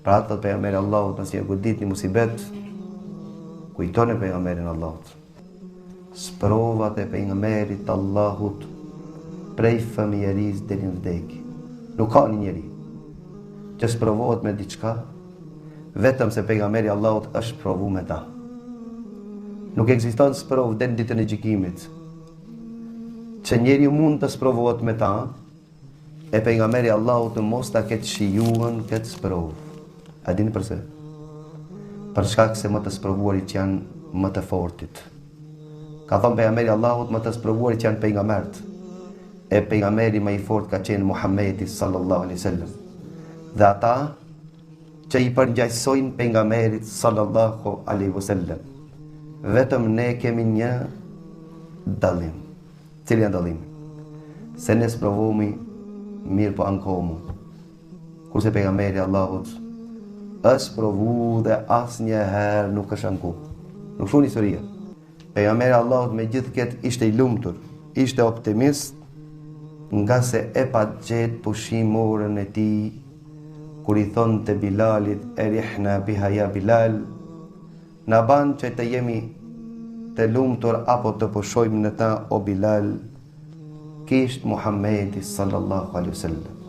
Pra thot pejgamberi Allahut, nëse e godit një musibet, kujtoni pejgamberin Allahut. Sprovat e pejgamberit Allahut prej fëmijërisë deri në vdekje. Nuk ka një njeri që sprovohet me diçka vetëm se pejgamberi Allahut është provu me ta. Nuk ekziston sprovë deri në ditën e gjykimit që njeriu mund të sprovohet me ta e pejgamberi Allahut mos ta ketë shijuar këtë sprovë. A dini pse? Për shkak se më të sprovuarit janë më të fortit. Ka thënë pejgamberi Allahut, më të sprovuarit janë pejgamberët. E pejgamberi më i fort ka qenë Muhamedi sallallahu alaihi wasallam. Dhe ata që i përngjajsojnë pejgamberit sallallahu alaihi wasallam. Vetëm ne kemi një dallim. Cili janë dallimi? Se ne sprovohemi mirë po ankohemi. Kurse pejgamberi Allahut është provu dhe asnjëherë nuk është anku. Nuk shuni historia. Pejgamberi Allahut me gjithë këtë ishte i lumtur, ishte optimist, nga se e pa gjetë pushimorën e tij kur i thonë të Bilalit, erihna biha ya Bilal, na ban që të jemi të lumtur apo të pushojmë në ta o Bilal, kishtë Muhammedi sallallahu alaihi wasallam.